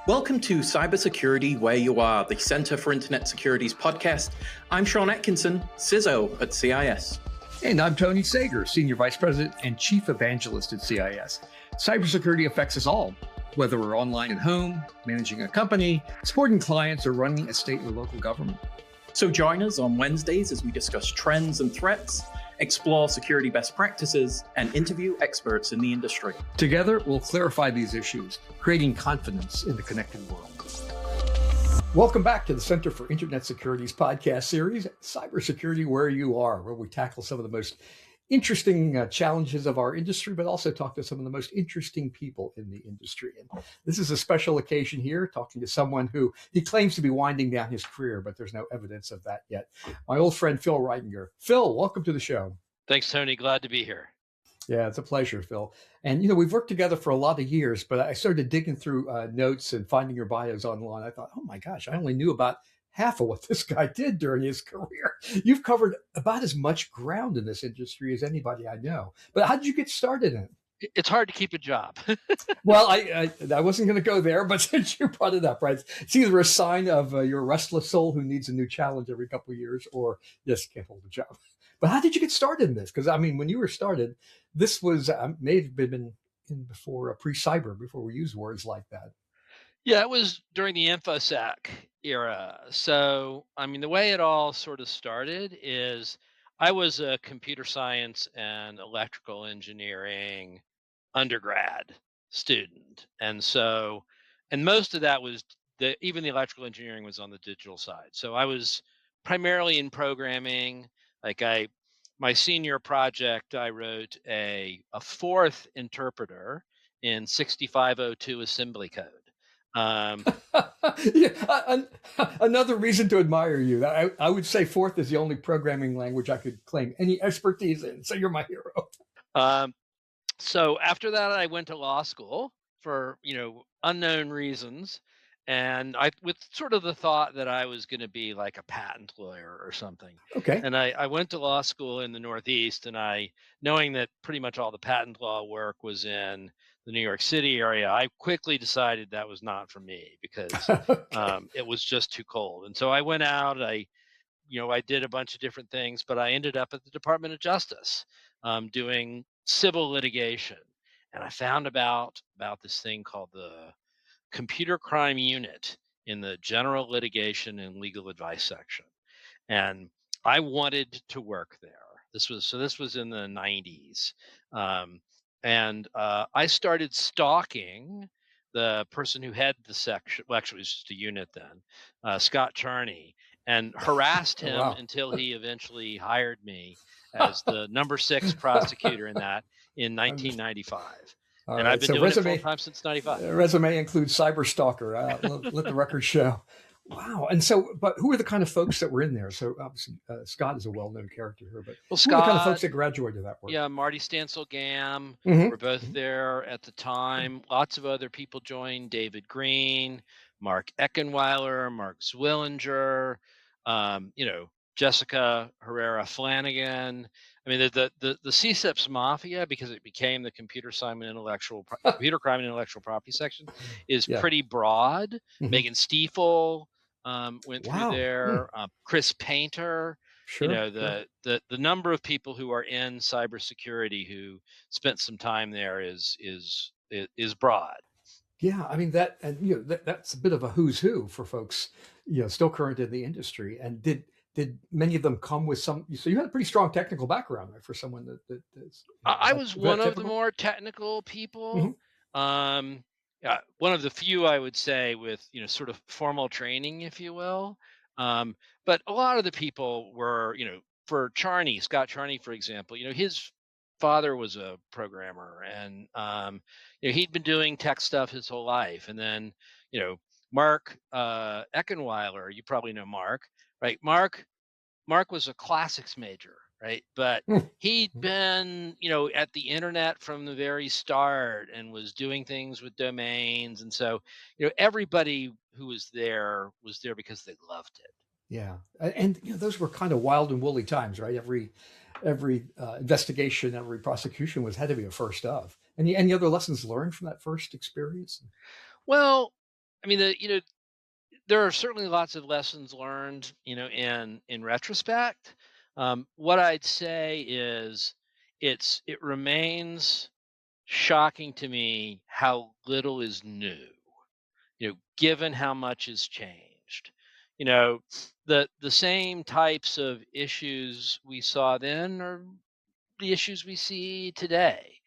Welcome to Cybersecurity Where You Are, the Center for Internet Security's podcast. I'm Sean Atkinson, CISO at CIS. And I'm Tony Sager, Senior Vice President and Chief Evangelist at CIS. Cybersecurity affects us all, whether we're online at home, managing a company, supporting clients, or running a state or local government. So join us on Wednesdays as we discuss trends and threats, explore security best practices, and interview experts in the industry. Together, we'll clarify these issues, creating confidence in the connected world. Welcome back to the Center for Internet Security's podcast series, Cybersecurity Where You Are, where we tackle some of the most interesting challenges of our industry, but also talk to some of the most interesting people in the industry. And this is a special occasion here, talking to someone who he claims to be winding down his career, but there's no evidence of that yet. My old friend, Phil Reitinger. Phil, welcome to the show. Thanks, Tony. Glad to be here. Yeah, it's a pleasure, Phil. And, we've worked together for a lot of years, but I started digging through notes and finding your bios online. I thought, oh my gosh, I only knew about half of what this guy did during his career. You've covered about as much ground in this industry as anybody I know. But how did you get started in it? It's hard to keep a job. Well, I wasn't going to go there, but since you brought it up, right? It's either a sign of your restless soul who needs a new challenge every couple of years, or just can't hold a job. But how did you get started in this? Because, when you were started, this was may have been in before pre-cyber, before we used words like that. Yeah, it was during the infosec era. So, the way it all sort of started is I was a computer science and electrical engineering undergrad student. And most of that was even the electrical engineering was on the digital side. So I was primarily in programming. My senior project, I wrote a fourth interpreter in 6502 assembly code. Another reason to admire you. I would say fourth is the only programming language I could claim any expertise in. So you're my hero. So after that, I went to law school for, unknown reasons. And with sort of the thought that I was going to be like a patent lawyer or something. Okay. And I went to law school in the Northeast, and knowing that pretty much all the patent law work was in the New York City area, I quickly decided that was not for me because it was just too cold. And so I went out, I did a bunch of different things, but I ended up at the Department of Justice doing civil litigation. And I found about this thing called the Computer Crime Unit in the General Litigation and Legal Advice section. And I wanted to work there. This was in the 90s. And I started stalking the person who had the section, well, actually it was just a unit then, Scott Charney, and harassed him until he eventually hired me as the number 6 prosecutor in 1995. And I've been doing it full time since 95. Resume includes cyber stalker. Let the record show. Wow. And so, but who are the kind of folks that were in there? So obviously Scott is a well-known character here, but Scott, who are the kind of folks that graduated that work? Yeah, Marty Stancil-Gam were both there at the time. Lots of other people joined, David Green, Mark Eckenweiler, Mark Zwillinger, Jessica Herrera Flanagan. The CSIPS Mafia, because it became the Computer Crime and Intellectual Property section, is pretty broad. Mm-hmm. Megan Stiefel went through there. Chris Painter. Sure, the number of people who are in cybersecurity who spent some time there is broad. Yeah, that's a bit of a who's who for folks, still current in the industry. And did many of them come with some? So you had a pretty strong technical background, right, for someone that I was one of the more technical people. Mm-hmm. One of the few, I would say, with sort of formal training, if you will. But a lot of the people were, for Scott Charney, for example, his father was a programmer, and he'd been doing tech stuff his whole life. And then Mark Eckenweiler, you probably know Mark. Right, Mark was a classics major, right? But he'd been, at the internet from the very start and was doing things with domains, and so, everybody who was there because they loved it. Yeah, and those were kind of wild and woolly times, right? Every investigation, every prosecution had to be a first of. Any other lessons learned from that first experience? Well, I mean, there are certainly lots of lessons learned, in retrospect. What I'd say is it remains shocking to me how little is new, given how much has changed. You know, the same types of issues we saw then are the issues we see today.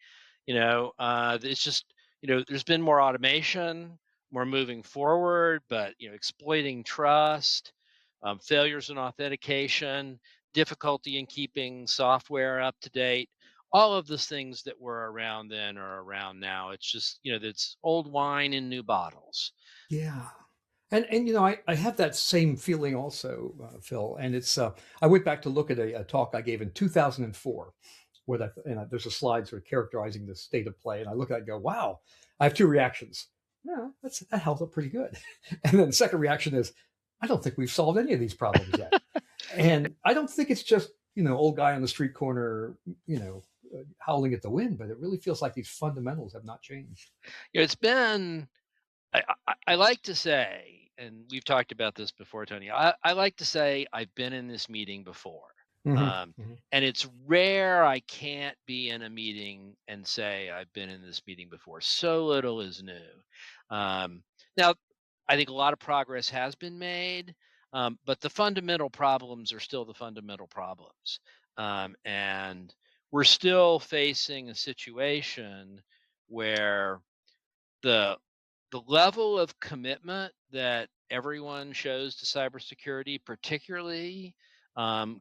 It's just, there's been more automation, more moving forward, but, exploiting trust, failures in authentication, difficulty in keeping software up to date. All of the things that were around then are around now. It's just, it's old wine in new bottles. Yeah. And I have that same feeling also, Phil. And I went back to look at a talk I gave in 2004, where there's a slide sort of characterizing the state of play, and I look at it and go, "Wow!" I have two reactions. Yeah, that held up pretty good. And then the second reaction is, I don't think we've solved any of these problems yet. And I don't think it's just old guy on the street corner, howling at the wind, but it really feels like these fundamentals have not changed. It's been I like to say, and we've talked about this before, Tony. I like to say I've been in this meeting before, Hmm. um, and it's rare I can't be in a meeting and say I've been in this meeting before. So little is new. Now, I think a lot of progress has been made, but the fundamental problems are still the fundamental problems, and we're still facing a situation where the the level of commitment that everyone shows to cybersecurity, particularly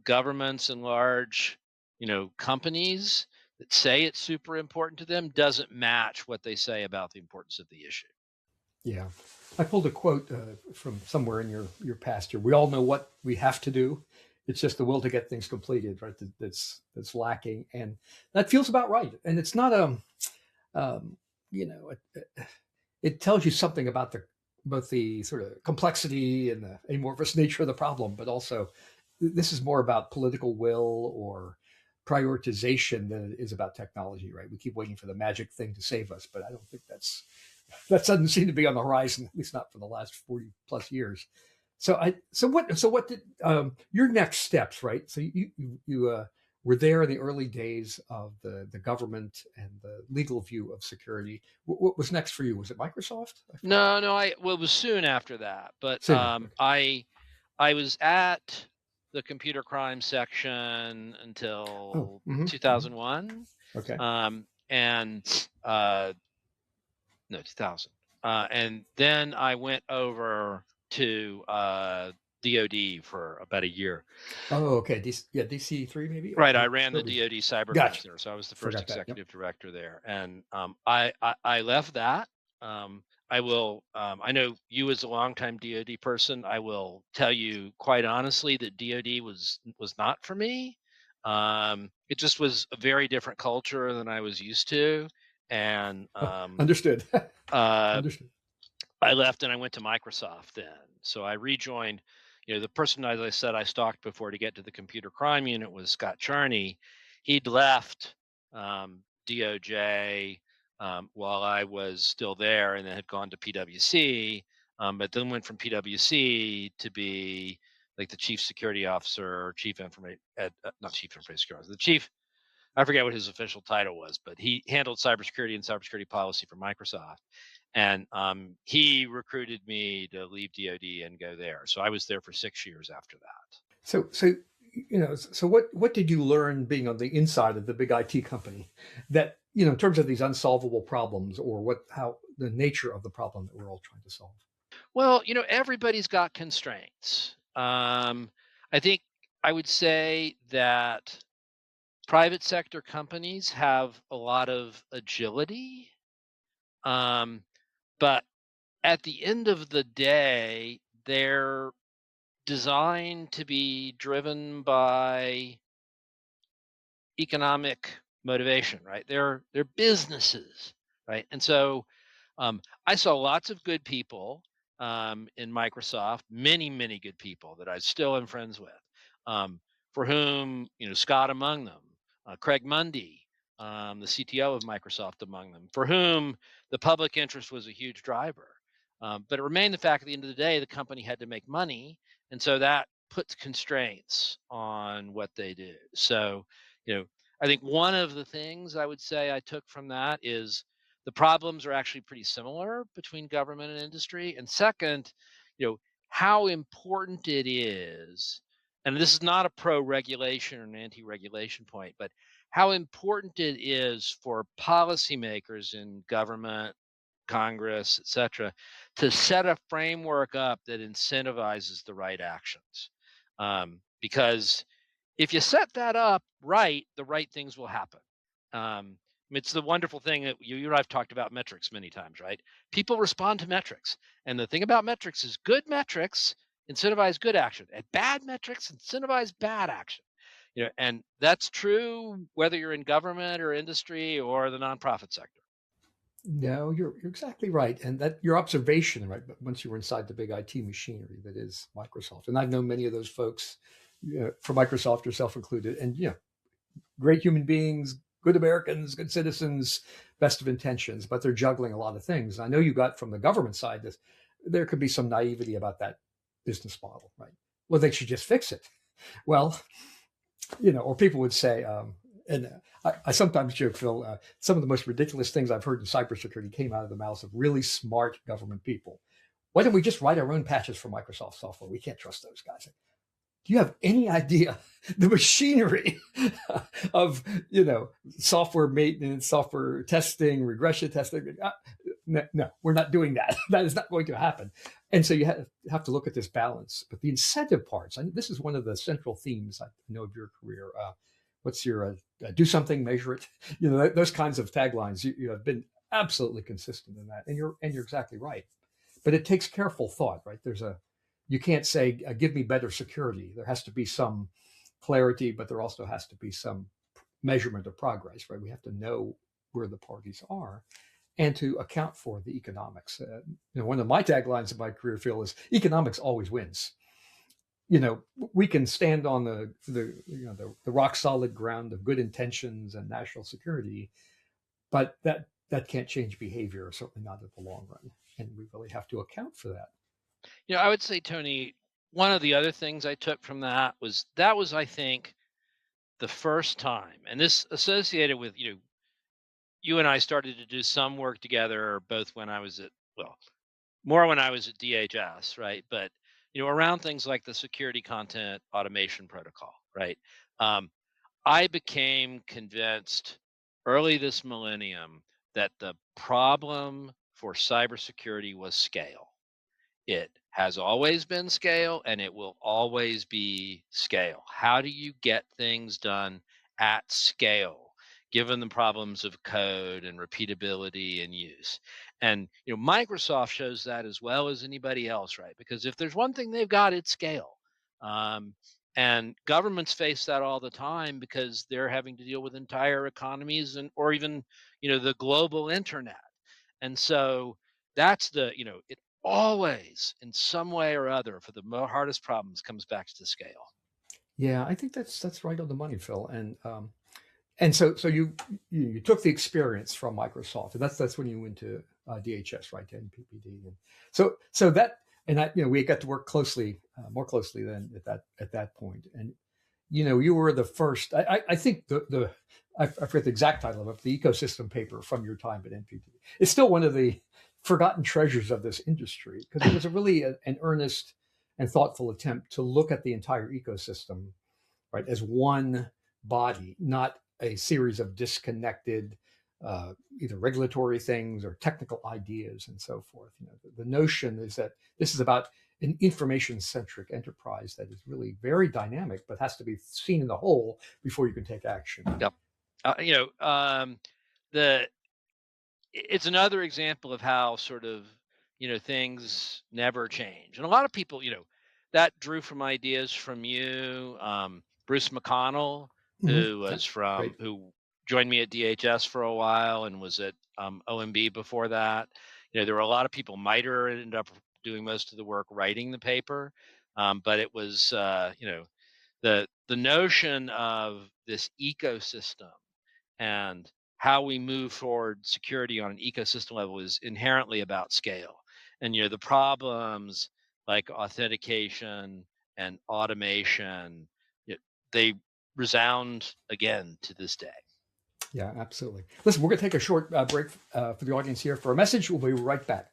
governments and large, companies that say it's super important to them, doesn't match what they say about the importance of the issue. Yeah. I pulled a quote from somewhere in your past year. We all know what we have to do. It's just the will to get things completed, right? That's lacking, and that feels about right. And it's not um, you know, it tells you something about both the sort of complexity and the amorphous nature of the problem, but also this is more about political will or prioritization than it is about technology, right? We keep waiting for the magic thing to save us, but I don't think that doesn't seem to be on the horizon, at least not for the last 40 plus years. So what did your next steps, right? So you were there in the early days of the government and the legal view of security. What was next for you? Was it Microsoft? No, no, well, it was soon after that, but Soon after. Okay. I was at the computer crime section Oh, until hmm, hmm. 2001, Okay. and no, 2000. And then I went over to DoD for about a year. Oh, okay. DC3 maybe. Right, I ran the Where was? DoD Cybercrime Gotcha. Center, so I was the first Forgot that. Yep. executive director there, and I left that. I will. I know you as a longtime DoD person. I will tell you quite honestly that DoD was not for me. It just was a very different culture than I was used to, and Understood. uh, Understood. I left and I went to Microsoft then. So I rejoined, the person, as I said, I stalked before to get to the computer crime unit was Scott Charney. He'd left DOJ while I was still there and then had gone to PwC, but then went from PwC to be like the chief security officer or chief information, not chief information security officer, the chief, I forget what his official title was, but he handled cybersecurity and cybersecurity policy for Microsoft. And he recruited me to leave DoD and go there. So I was there for 6 years after that. So what did you learn being on the inside of the big IT company that, in terms of these unsolvable problems or how the nature of the problem that we're all trying to solve? Well, everybody's got constraints. I think I would say that private sector companies have a lot of agility. But at the end of the day, they're designed to be driven by economic motivation, right? They're businesses, right? And so I saw lots of good people in Microsoft, many good people that I still am friends with, for whom Scott among them, Craig Mundy, the CTO of Microsoft among them, for whom the public interest was a huge driver. But it remained the fact at the end of the day, the company had to make money. And so that puts constraints on what they do. So, I think one of the things I would say I took from that is the problems are actually pretty similar between government and industry. And second, how important it is, and this is not a pro regulation or an anti regulation point, but how important it is for policymakers in government, Congress, et cetera, to set a framework up that incentivizes the right actions. Because if you set that up right, the right things will happen. It's the wonderful thing that you and I've talked about metrics many times, right? People respond to metrics. And the thing about metrics is good metrics incentivize good action, and bad metrics incentivize bad action. And that's true whether you're in government or industry or the nonprofit sector. No, you're exactly right, and that your observation, right? But once you were inside the big IT machinery that is Microsoft, and I've known many of those folks from Microsoft, yourself included, and great human beings, good Americans, good citizens, best of intentions, but they're juggling a lot of things. And I know you got from the government side that there could be some naivety about that business model, right? Well, they should just fix it. Well, or people would say, and I sometimes joke, Phil, some of the most ridiculous things I've heard in cybersecurity came out of the mouths of really smart government people. Why don't we just write our own patches for Microsoft software? We can't trust those guys. Do you have any idea the machinery of, software maintenance, software testing, regression testing? No, we're not doing that. That is not going to happen. And so you have to look at this balance. But the incentive parts, and this is one of the central themes I know of your career. What's your do something, measure it? Those kinds of taglines. You have been absolutely consistent in that, and you're exactly right. But it takes careful thought, right? You can't say give me better security. There has to be some clarity, but there also has to be some measurement of progress, right? We have to know where the parties are and to account for the economics. One of my taglines in my career, Phil, is economics always wins. We can stand on the rock solid ground of good intentions and national security, but that can't change behavior, certainly not in the long run. And we really have to account for that. I would say, Tony, one of the other things I took from that was, I think, the first time, and this associated with, you and I started to do some work together, both when I was more when I was at DHS, right? But, around things like the security content automation protocol, right? I became convinced early this millennium that the problem for cybersecurity was scale. It has always been scale, and it will always be scale. How do you get things done at scale, given the problems of code and repeatability and use? And Microsoft shows that as well as anybody else, right? Because if there's one thing they've got, it's scale. And governments face that all the time because they're having to deal with entire economies or even the global internet. And so that's it always, in some way or other, for the hardest problems, comes back to scale. Yeah, I think that's right on the money, Phil. And so you took the experience from Microsoft, and that's when you went to DHS, right, to NPPD. And so that, and we got to work more closely than at that point. And you were the first. I think I forget the exact title of it, the ecosystem paper from your time at NPPD. It's still one of the forgotten treasures of this industry, because it was really an earnest and thoughtful attempt to look at the entire ecosystem, right, as one body, not a series of disconnected either regulatory things or technical ideas and so forth. The notion is that this is about an information-centric enterprise that is really very dynamic, but has to be seen in the whole before you can take action. Yep. It's another example of how sort of things never change, and a lot of people that drew from ideas from you, Bruce McConnell, who was who joined me at DHS for a while and was at OMB before that. There were a lot of people. MITRE ended up doing most of the work writing the paper, but it was the notion of this ecosystem and how we move forward security on an ecosystem level is inherently about scale. And the problems like authentication and automation, they resound again to this day. Yeah, absolutely. Listen, we're going to take a short break for the audience here for a message. We'll be right back.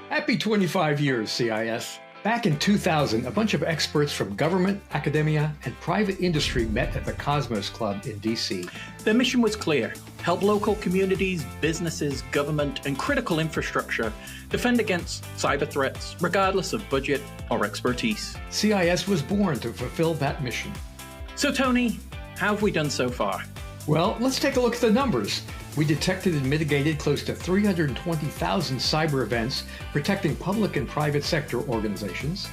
Happy 25 years, CIS. Back in 2000, a bunch of experts from government, academia, and private industry met at the Cosmos Club in DC. Their mission was clear: help local communities, businesses, government, and critical infrastructure defend against cyber threats, regardless of budget or expertise. CIS was born to fulfill that mission. So, Tony, how have we done so far? Well, let's take a look at the numbers. We detected and mitigated close to 320,000 cyber events, protecting public and private sector organizations.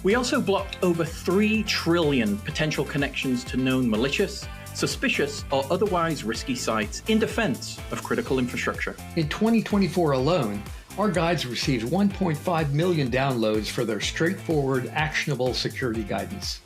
We also blocked over 3 trillion potential connections to known malicious, suspicious, or otherwise risky sites in defense of critical infrastructure. In 2024 alone, our guides received 1.5 million downloads for their straightforward, actionable security guidance.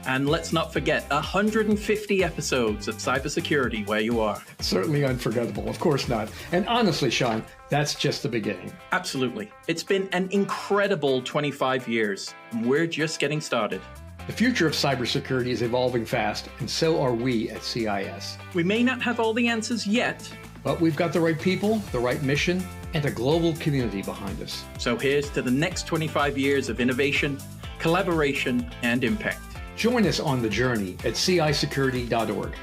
And let's not forget 150 episodes of Cybersecurity Where You Are. Certainly unforgettable, of course not. And honestly, Sean, that's just the beginning. Absolutely. It's been an incredible 25 years, and we're just getting started. The future of cybersecurity is evolving fast, and so are we at CIS. We may not have all the answers yet, but we've got the right people, the right mission, and a global community behind us. So here's to the next 25 years of innovation, collaboration, and impact. Join us on the journey at cisecurity.org.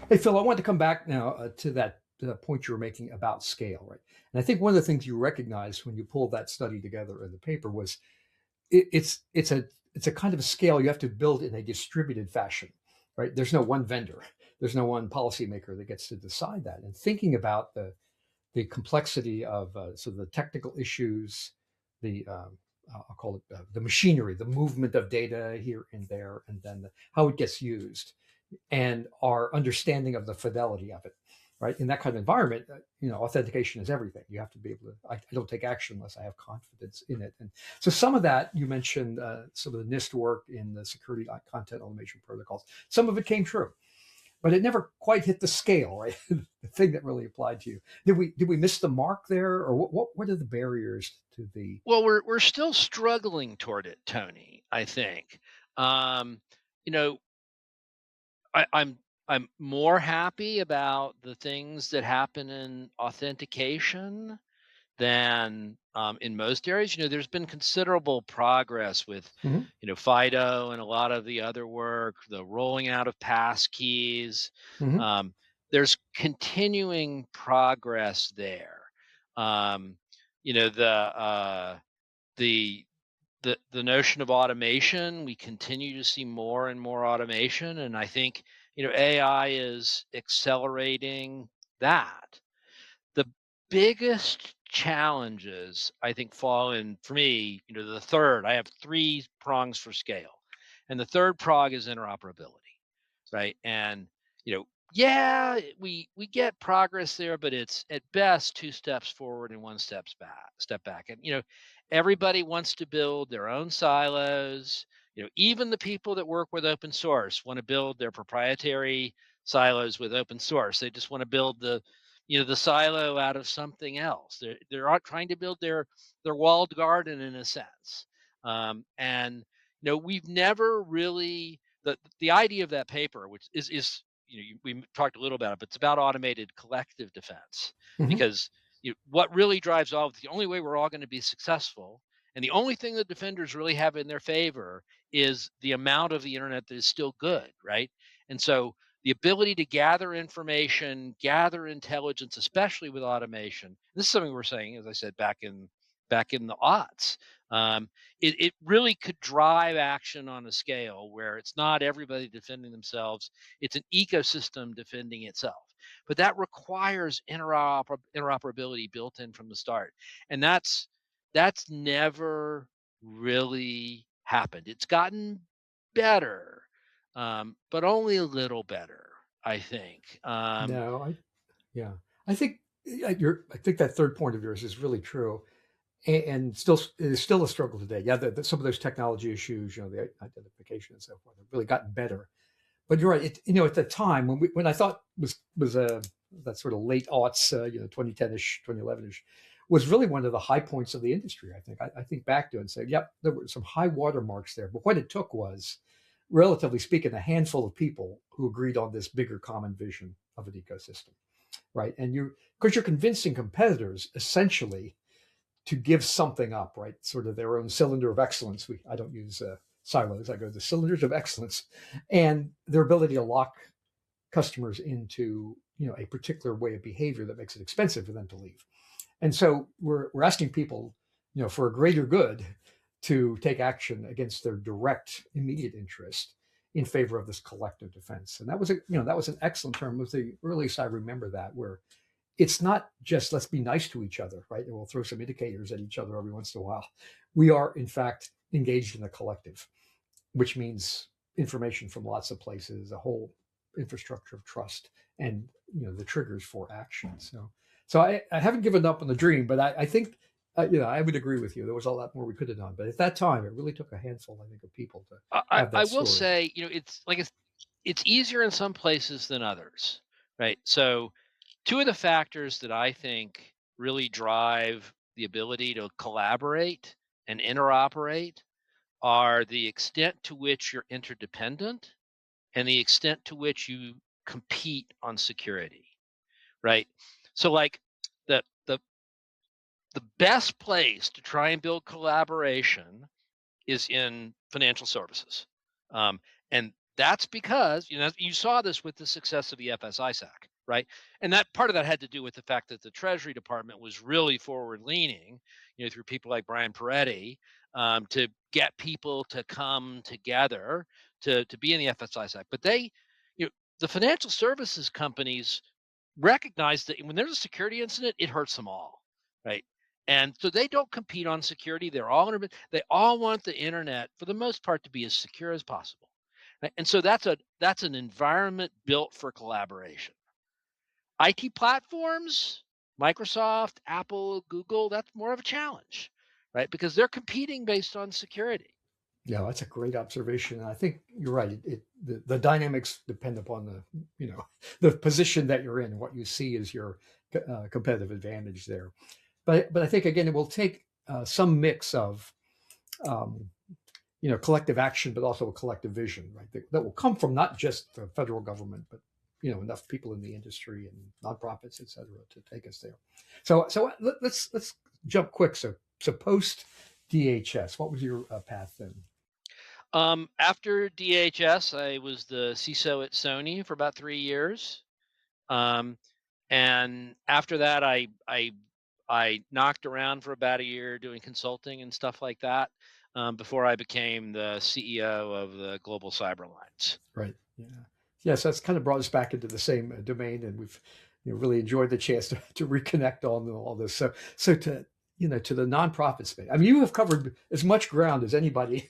Hey, Phil, I want to come back now to that point you were making about scale, right? And I think one of the things you recognized when you pulled that study together in the paper was it's a kind of a scale you have to build in a distributed fashion, right? There's no one vendor. There's no one policymaker that gets to decide that. And thinking about the complexity of sort of the technical issues, I'll call it the machinery, the movement of data here and there, and then how it gets used, and our understanding of the fidelity of it, right? In that kind of environment, authentication is everything. You have to be able to, I don't take action unless I have confidence in it. And so some of that, you mentioned some of the NIST work in the security content automation protocols. Some of it came true, but it never quite hit the scale, right? The thing that really applied to you. Did we miss the mark there, or what are the barriers to the? Well, we're still struggling toward it, Tony. I think. I'm more happy about the things that happen in authentication than in most areas. There's been considerable progress with, FIDO and a lot of the other work, the rolling out of pass keys. There's continuing progress there. The notion of automation, we continue to see more and more automation, and I think AI is accelerating that. The biggest challenges, I think, fall in, for me, the third. I have 3 prongs for scale, and the third prong is interoperability, right? And we get progress there, but it's at best 2 steps forward and 1 step back. And everybody wants to build their own silos. Even the people that work with open source want to build their proprietary silos with open source. They just want to build the silo out of something else. They're trying to build their walled garden in a sense. And we've never really, the idea of that paper, which is we talked a little about it, but it's about automated collective defense. Because what really drives all of the only way we're all going to be successful, and the only thing that defenders really have in their favor is the amount of the internet that is still good, right? And so the ability to gather information, gather intelligence, especially with automation. This is something we're saying, as I said, back in the aughts. It really could drive action on a scale where it's not everybody defending themselves. It's an ecosystem defending itself. But that requires interoperability built in from the start. And that's never really happened. It's gotten better, but only a little better, I think. I think I think that third point of yours is really true. And it is still a struggle today. Yeah, some of those technology issues, the identification and so forth, have really gotten better. But you're right. At the time when I thought was that sort of late aughts, 2010ish, 2011ish, was really one of the high points of the industry. I think I think back to it and say, yep, there were some high watermarks there. But what it took was, relatively speaking, a handful of people who agreed on this bigger common vision of an ecosystem, right? And because you're convincing competitors essentially to give something up, right? Sort of their own cylinder of excellence. I don't use silos. I go to cylinders of excellence, and their ability to lock customers into a particular way of behavior that makes it expensive for them to leave. And so we're asking people, for a greater good, to take action against their direct immediate interest in favor of this collective defense. And that was an excellent term. It was the earliest I remember that, where it's not just let's be nice to each other, right? And we'll throw some indicators at each other every once in a while. We are, in fact, engaged in a collective, which means information from lots of places, a whole infrastructure of trust, and the triggers for action. So I haven't given up on the dream, but I think I would agree with you. There was a lot more we could have done, but at that time, it really took a handful, I think, of people to have that I story. will say, it's easier in some places than others, right? So two of the factors that I think really drive the ability to collaborate and interoperate are the extent to which you're interdependent and the extent to which you compete on security, right? So like the the the best place to try and build collaboration is in financial services. And that's because, you saw this with the success of the FSISAC, right? And that part of that had to do with the fact that the Treasury Department was really forward leaning, through people like Brian Peretti, to get people to come together to be in the FSISAC. But the financial services companies recognize that when there's a security incident, it hurts them all, right? And so they don't compete on security. They all want the internet, for the most part, to be as secure as possible. Right? And so that's an environment built for collaboration. IT platforms, Microsoft, Apple, Google, that's more of a challenge, right? Because they're competing based on security. Yeah, that's a great observation. I think you're right. The dynamics depend upon the position that you're in and what you see as your competitive advantage there. But I think again it will take some mix of collective action, but also a collective vision, right? That will come from not just the federal government, but enough people in the industry and nonprofits, et cetera, to take us there. So let's jump quick. So post DHS, what was your path then? After DHS, I was the CISO at Sony for about 3 years. And after that, I knocked around for about a year doing consulting and stuff like that, before I became the CEO of the Global Cyber Alliance. Right. Yeah. Yes, that's kind of brought us back into the same domain, and we've really enjoyed the chance to reconnect on all this. So to to the nonprofit space. I mean, you have covered as much ground as anybody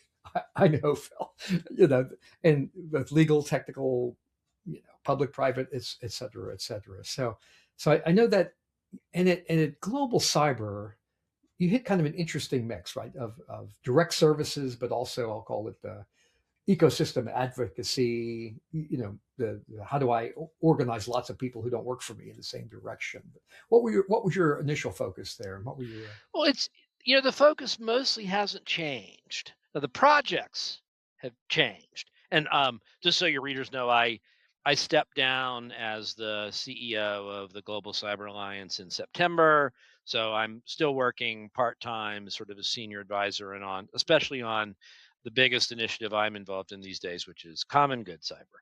I know, Phil. And both legal, technical, public, private, et cetera, et cetera. So I know that, and at Global Cyber, you hit kind of an interesting mix, right, of direct services, but also I'll call it the ecosystem advocacy. The how do I organize lots of people who don't work for me in the same direction? What was your initial focus there? And what were you? Well, it's the focus mostly hasn't changed. Now, the projects have changed, and just so your readers know, I stepped down as the CEO of the Global Cyber Alliance in September. So I'm still working part-time, sort of a senior advisor, and especially on the biggest initiative I'm involved in these days, which is Common Good Cyber.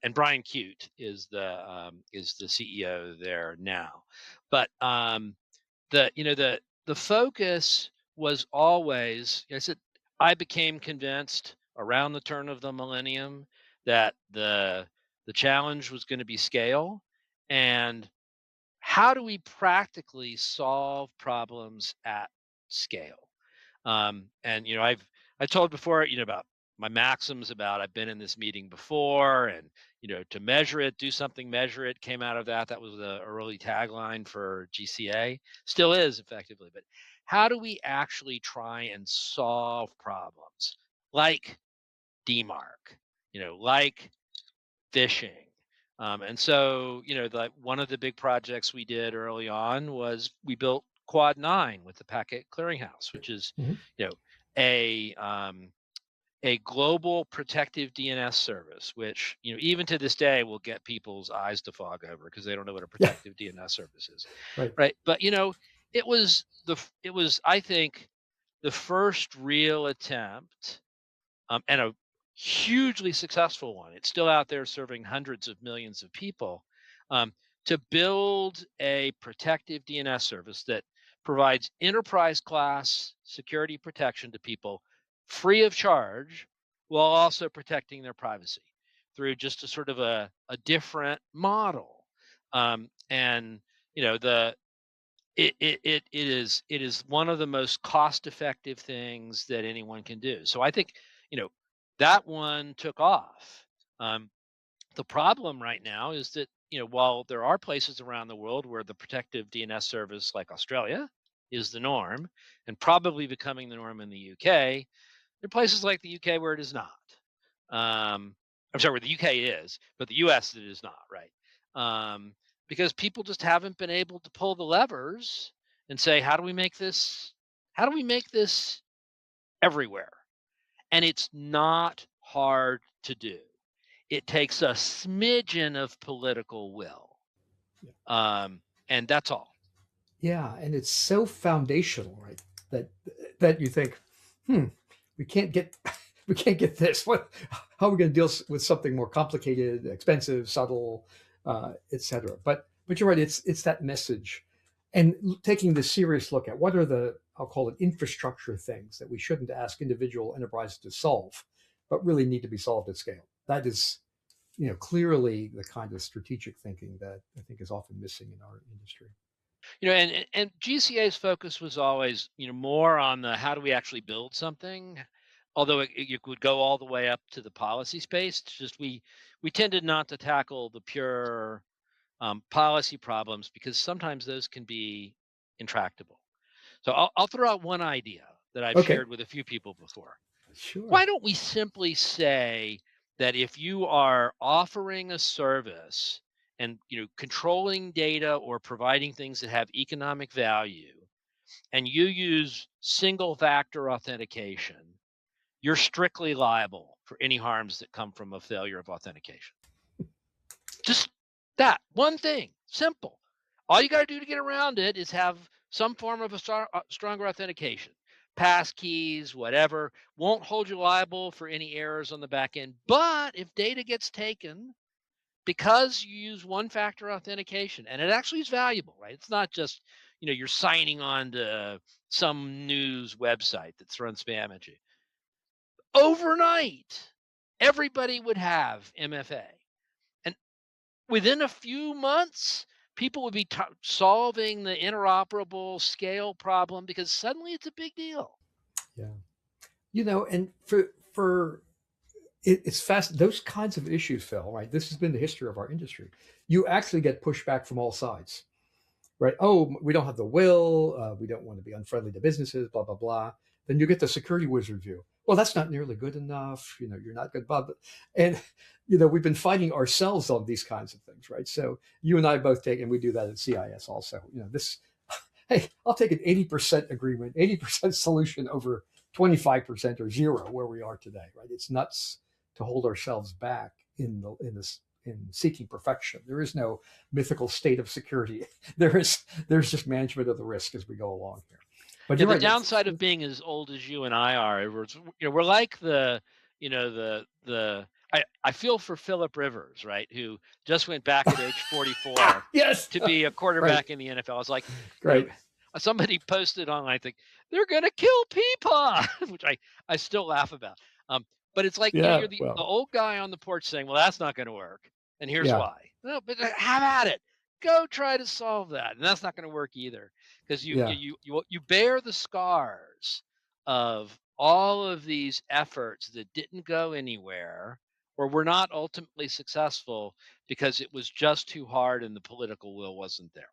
And Brian Cute is the CEO there now. But the focus was always, I said, I became convinced around the turn of the millennium that the challenge was going to be scale, and how do we practically solve problems at scale. And I told before, about my maxims about I've been in this meeting before, and to measure it, do something, measure it, came out of that. That was the early tagline for GCA, still is effectively. But how do we actually try and solve problems like DMARC, like phishing. And so, one of the big projects we did early on was we built Quad 9 with the Packet Clearinghouse, which is, Mhm. A global protective DNS service, which, even to this day will get people's eyes to fog over because they don't know what a Yeah, protective DNS service is. right. Right. But, it was, I think, the first real attempt, and a hugely successful one. It's still out there serving hundreds of millions of people, um, to build a protective DNS service that provides enterprise class security protection to people free of charge while also protecting their privacy through just a sort of a different model. And the it is one of the most cost effective things that anyone can do. So I think you know that one took off. Um, the problem right now is that while there are places around the world where the protective DNS service, like Australia, is the norm and probably becoming the norm in the UK, there are places like the UK where it is not. I'm sorry, where the UK is, but the US it is not, right? Because people just haven't been able to pull the levers and say, how do we make this? How do we make this everywhere? And it's not hard to do. It takes a smidgen of political will, and that's all. Yeah, and it's so foundational, right? That you think, hmm, we can't get we can't get this. What? How are we going to deal with something more complicated, expensive, subtle, etc. But you're right. It's that message, and taking the serious look at what are the, I'll call it, infrastructure things that we shouldn't ask individual enterprises to solve, but really need to be solved at scale. That is, clearly the kind of strategic thinking that I think is often missing in our industry. And GCA's focus was always, more on the how do we actually build something, although you could go all the way up to the policy space. It's just we tended not to tackle the pure policy problems because sometimes those can be intractable. So I'll throw out one idea that I've Okay, shared with a few people before. sure. Why don't we simply say that if you are offering a service and controlling data or providing things that have economic value and you use single factor authentication, you're strictly liable for any harms that come from a failure of authentication. Just that one thing, simple. All you got to do to get around it is have some form of a stronger authentication. Pass keys, whatever, won't hold you liable for any errors on the back end. But if data gets taken, because you use one factor authentication, and it actually is valuable, right? It's not just, you're signing on to some news website that's throwing spam at you. Overnight, everybody would have MFA. And within a few months, people would be solving the interoperable scale problem because suddenly it's a big deal. Yeah. And for it's fast, those kinds of issues, Phil, right? This has been the history of our industry. You actually get pushback from all sides, right? Oh, we don't have the will. We don't want to be unfriendly to businesses, blah, blah, blah. Then you get the security wizard view. Well, that's not nearly good enough. You're not good, blah, blah. And, we've been fighting ourselves on these kinds of things, right? So you and I both take, and we do that at CIS also, this, hey, I'll take an 80% agreement, 80% solution over 25% or zero where we are today, right? It's nuts to hold ourselves back in seeking perfection. There is no mythical state of security. There's just management of the risk as we go along here. But Yeah, you're the right. downside of being as old as you and I are, we're like I feel for Philip Rivers, right, who just went back at age 44 Yes, to be a right, quarterback in the NFL. It's like, great. somebody posted on, I think, they're going to kill Peepaw, which I still laugh about. But it's like, Yeah, you're the well, old guy on the porch saying, well, that's not going to work. And here's yeah, why. No, but have at it. Go try to solve that. And that's not going to work either because yeah. you bear the scars of all of these efforts that didn't go anywhere or were not ultimately successful because it was just too hard and the political will wasn't there.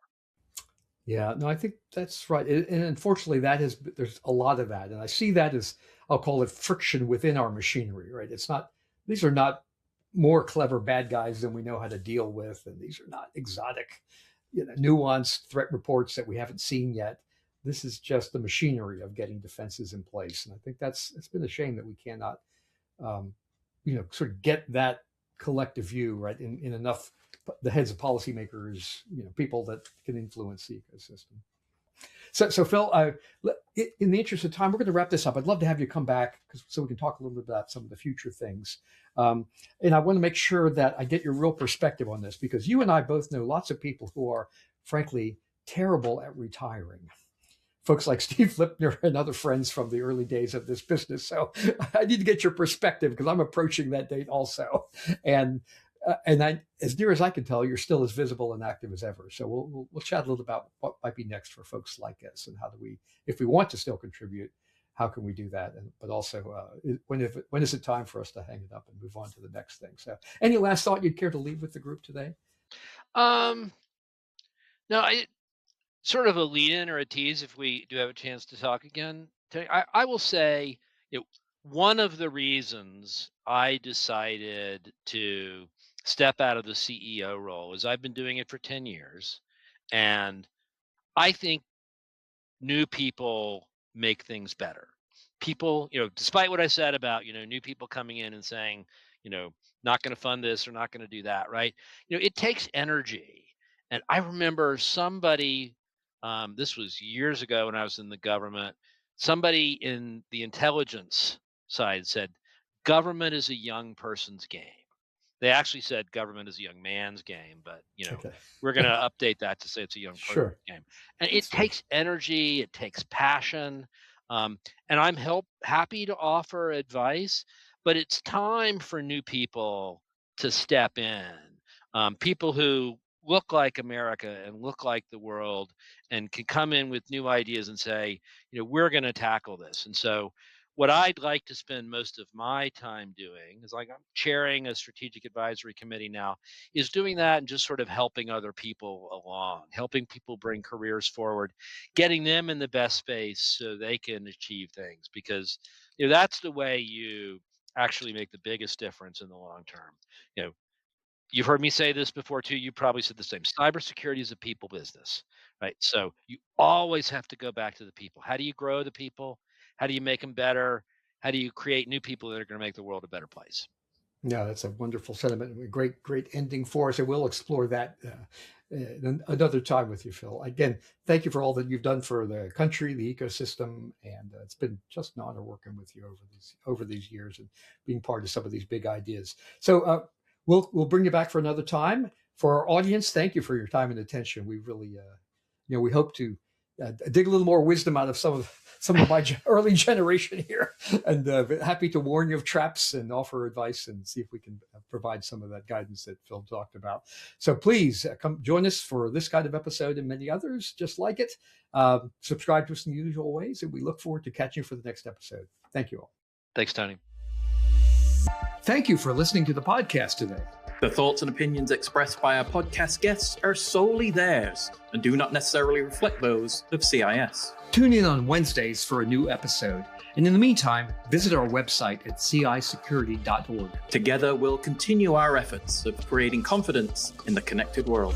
Yeah, no, I think that's right. And unfortunately, there's a lot of that. And I see that as, I'll call it friction within our machinery, right? These are not more clever bad guys than we know how to deal with. And these are not exotic, nuanced threat reports that we haven't seen yet. This is just the machinery of getting defenses in place. And I think it's been a shame that we cannot, sort of get that collective view right in enough the heads of policymakers, people that can influence the ecosystem. So Phil, in the interest of time, we're going to wrap this up. I'd love to have you come back so we can talk a little bit about some of the future things. And I want to make sure that I get your real perspective on this, because you and I both know lots of people who are, frankly, terrible at retiring. Folks like Steve Lipner and other friends from the early days of this business. So I need to get your perspective, because I'm approaching that date also. And I, as near as I can tell, you're still as visible and active as ever. So we'll chat a little about what might be next for folks like us, and how do we, if we want to still contribute, how can we do that? But also, when is it time for us to hang it up and move on to the next thing? So, any last thought you'd care to leave with the group today? No, I sort of a lead-in or a tease if we do have a chance to talk again. I will say, one of the reasons I decided to step out of the CEO role is I've been doing it for 10 years. And I think new people make things better. People, despite what I said about, new people coming in and saying, not going to fund this or not going to do that, right? It takes energy. And I remember somebody, this was years ago when I was in the government, somebody in the intelligence side said, government is a young person's game. They actually said government is a young man's game, but Okay. we're going to update that to say it's a young person's game. And it takes energy, it takes passion, and I'm happy to offer advice, but it's time for new people to step in, people who look like America and look like the world and can come in with new ideas and say, we're going to tackle this. And so what I'd like to spend most of my time doing is, like, I'm chairing a strategic advisory committee now, is doing that and just sort of helping other people along, helping people bring careers forward, getting them in the best space so they can achieve things, because that's the way you actually make the biggest difference in the long term. You've heard me say this before too. You probably said the same. Cybersecurity is a people business, right? So you always have to go back to the people. How do you grow the people? How do you make them better? How do you create new people that are going to make the world a better place? Yeah, that's a wonderful sentiment. A great ending for us. And we'll explore that another time with you, Phil. Again, thank you for all that you've done for the country, the ecosystem, and it's been just an honor working with you over these years and being part of some of these big ideas. So we'll bring you back for another time. For our audience, thank you for your time and attention. We really, we hope to dig a little more wisdom out of some of my early generation here, and happy to warn you of traps and offer advice and see if we can provide some of that guidance that Phil talked about. So please come join us for this kind of episode and many others just like it. Subscribe to us in the usual ways, and we look forward to catching you for the next episode. Thank you all. Thanks, Tony. Thank you for listening to the podcast today. The thoughts and opinions expressed by our podcast guests are solely theirs and do not necessarily reflect those of CIS. Tune in on Wednesdays for a new episode. And in the meantime, visit our website at cisecurity.org. Together, we'll continue our efforts of creating confidence in the connected world.